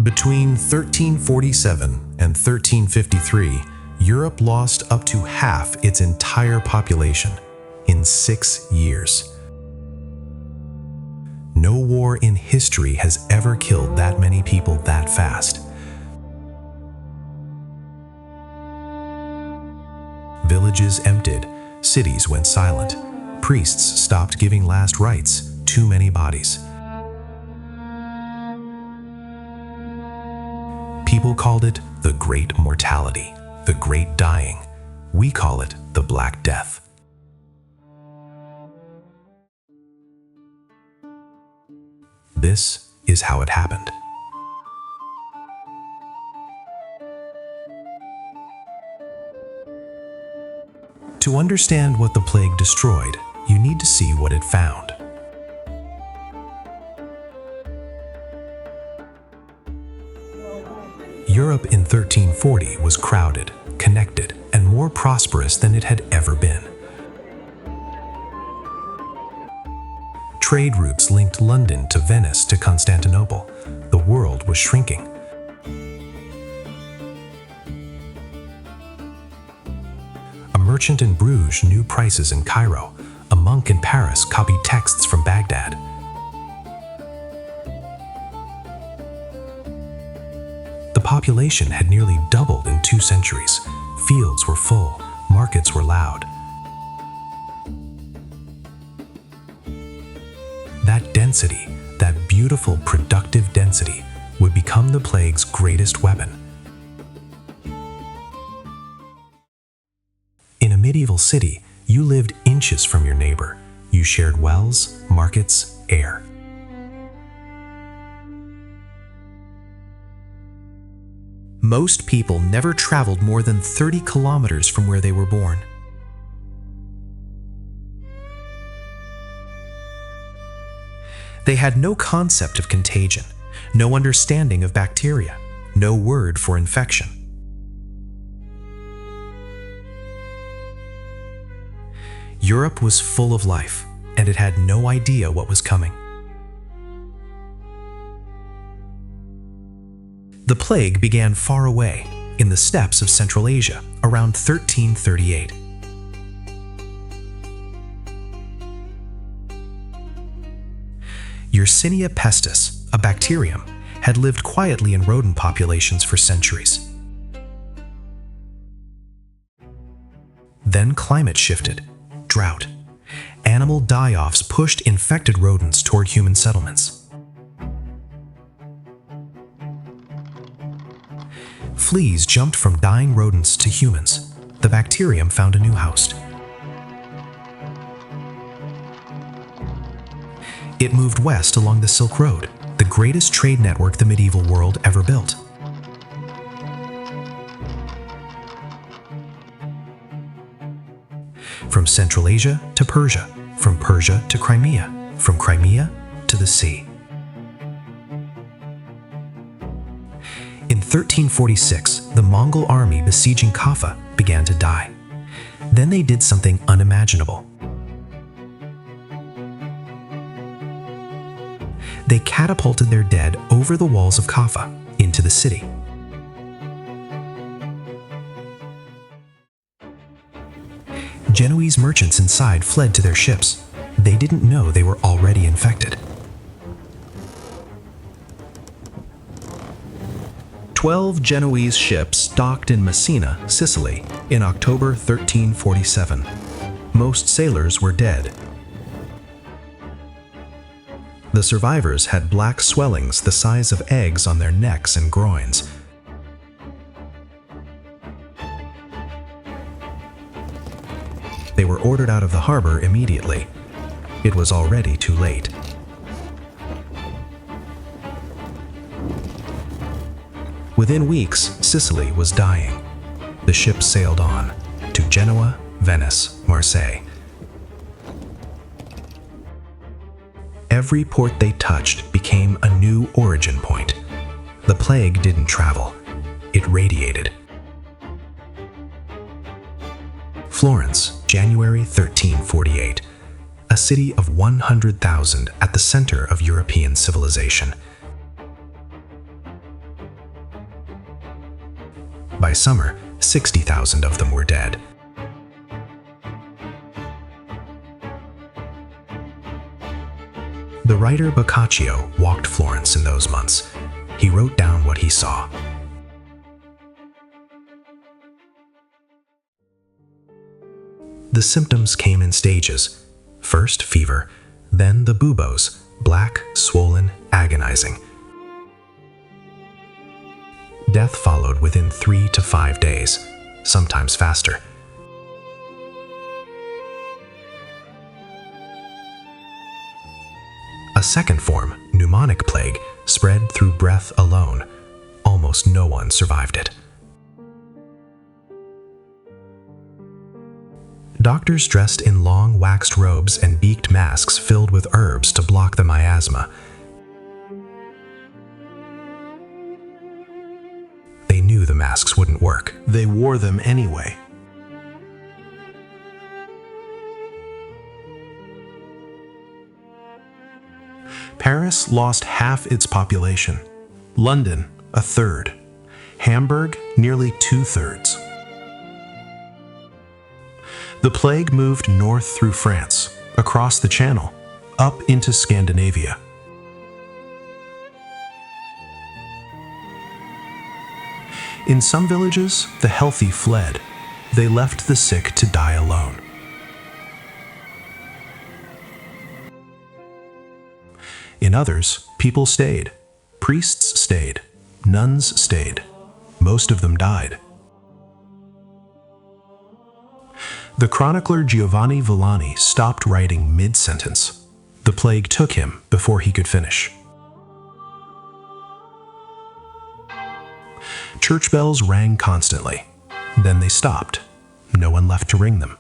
Between 1347 and 1353, Europe lost up to half its entire population in 6 years. No war in history has ever killed that many people that fast. Villages emptied, cities went silent, priests stopped giving last rites, too many bodies. People called it the Great Mortality, the Great Dying. We call it the Black Death. This is how it happened. To understand what the plague destroyed, you need to see what it found. Europe in 1340 was crowded, connected, and more prosperous than it had ever been. Trade routes linked London to Venice to Constantinople. The world was shrinking. A merchant in Bruges knew prices in Cairo. A monk in Paris copied texts from Baghdad. The population had nearly doubled in 2 centuries. Fields were full, markets were loud. That density, that beautiful, productive density, would become the plague's greatest weapon. In a medieval city, you lived inches from your neighbor. You shared wells, markets, air. Most people never traveled more than 30 kilometers from where they were born. They had no concept of contagion, no understanding of bacteria, no word for infection. Europe was full of life, and it had no idea what was coming. The plague began far away, in the steppes of Central Asia, around 1338. Yersinia pestis, a bacterium, had lived quietly in rodent populations for centuries. Then climate shifted, drought. Animal die-offs pushed infected rodents toward human settlements. Fleas jumped from dying rodents to humans. The bacterium found a new host. It moved west along the Silk Road, the greatest trade network the medieval world ever built. From Central Asia to Persia, from Persia to Crimea, from Crimea to the sea. In 1346, the Mongol army besieging Caffa began to die. Then they did something unimaginable. They catapulted their dead over the walls of Caffa into the city. Genoese merchants inside fled to their ships. They didn't know they were already infected. 12 Genoese ships docked in Messina, Sicily, in October 1347. Most sailors were dead. The survivors had black swellings the size of eggs on their necks and groins. They were ordered out of the harbor immediately. It was already too late. Within weeks, Sicily was dying. The ships sailed on to Genoa, Venice, Marseille. Every port they touched became a new origin point. The plague didn't travel, it radiated. Florence, January 1348. A city of 100,000 at the center of European civilization. By summer, 60,000 of them were dead. The writer Boccaccio walked Florence in those months. He wrote down what he saw. The symptoms came in stages. First, fever, then the buboes, black, swollen, agonizing. Death followed within 3 to 5 days, sometimes faster. A second form, pneumonic plague, spread through breath alone. Almost no one survived it. Doctors dressed in long waxed robes and beaked masks filled with herbs to block the miasma. They knew the masks wouldn't work. They wore them anyway. Paris lost half its population. London, a third. Hamburg, nearly 2/3. The plague moved north through France, across the Channel, up into Scandinavia. In some villages, the healthy fled. They left the sick to die alone. In others, people stayed. Priests stayed. Nuns stayed. Most of them died. The chronicler Giovanni Villani stopped writing mid-sentence. The plague took him before he could finish. Church bells rang constantly. Then they stopped. No one left to ring them.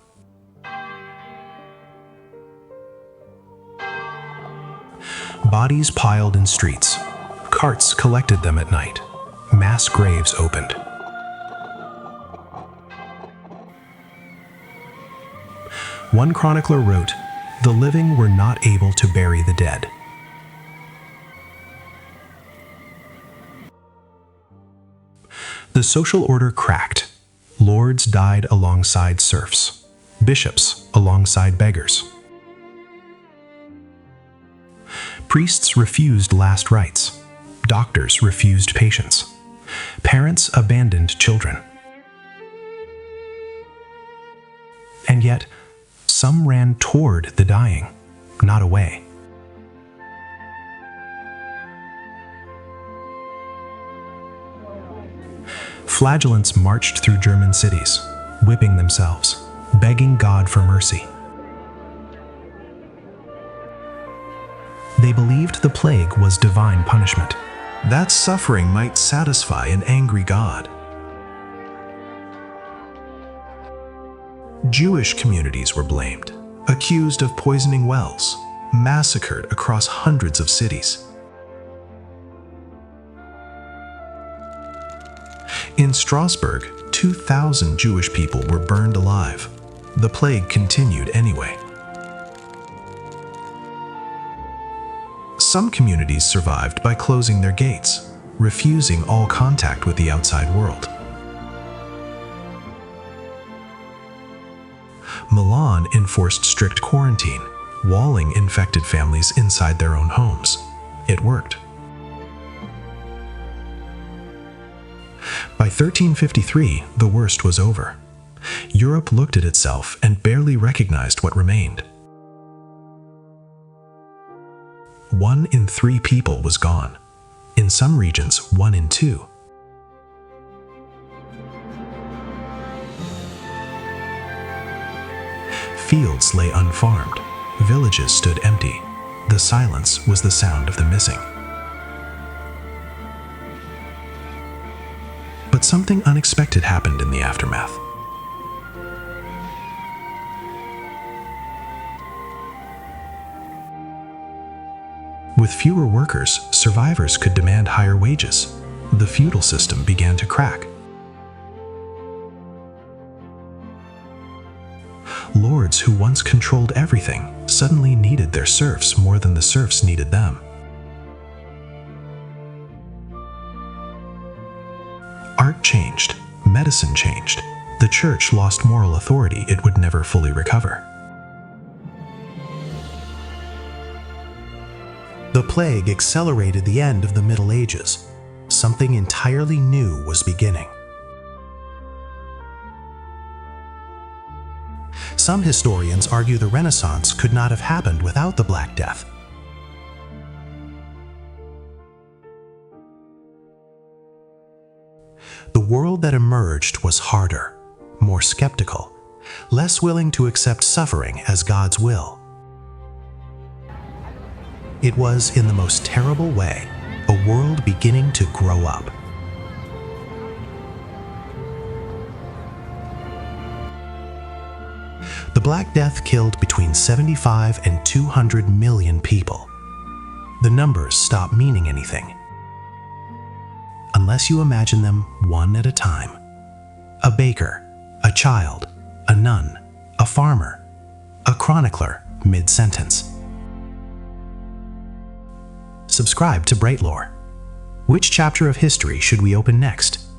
Bodies piled in streets. Carts collected them at night. Mass graves opened. One chronicler wrote, "The living were not able to bury the dead." The social order cracked. Lords died alongside serfs. Bishops alongside beggars. Priests refused last rites. Doctors refused patients. Parents abandoned children. And yet, some ran toward the dying, not away. Flagellants marched through German cities, whipping themselves, begging God for mercy. They believed the plague was divine punishment. That suffering might satisfy an angry God. Jewish communities were blamed, accused of poisoning wells, massacred across hundreds of cities. In Strasbourg, 2,000 Jewish people were burned alive. The plague continued anyway. Some communities survived by closing their gates, refusing all contact with the outside world. Milan enforced strict quarantine, walling infected families inside their own homes. It worked. By 1353, the worst was over. Europe looked at itself and barely recognized what remained. 1 in 3 people was gone. In some regions, 1 in 2. Fields lay unfarmed. Villages stood empty. The silence was the sound of the missing. But something unexpected happened in the aftermath. With fewer workers, survivors could demand higher wages. The feudal system began to crack. Lords who once controlled everything suddenly needed their serfs more than the serfs needed them. Art changed. Medicine changed. The church lost moral authority it would never fully recover. The plague accelerated the end of the Middle Ages. Something entirely new was beginning. Some historians argue the Renaissance could not have happened without the Black Death. The world that emerged was harder, more skeptical, less willing to accept suffering as God's will. It was, in the most terrible way, a world beginning to grow up. The Black Death killed between 75 and 200 million people. The numbers stop meaning anything, unless you imagine them one at a time. A baker, a child, a nun, a farmer, a chronicler mid-sentence. Subscribe to Brightlore. Which chapter of history should we open next?